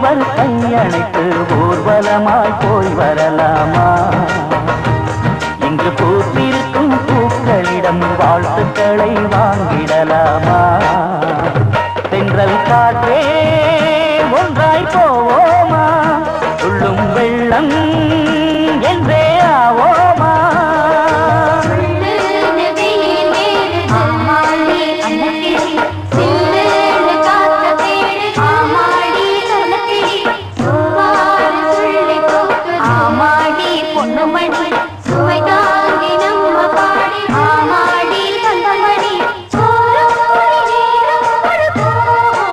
ஒருவர் கையணைத்து ஊர்வலமாய் போய் வரலாமா? இங்கு பூத்திருக்கும் பூக்களிடம் வாழ்த்துக்களை வாங்கிடலாமா? தென்றல் காற்றே ஒன்றாய் போவோம்,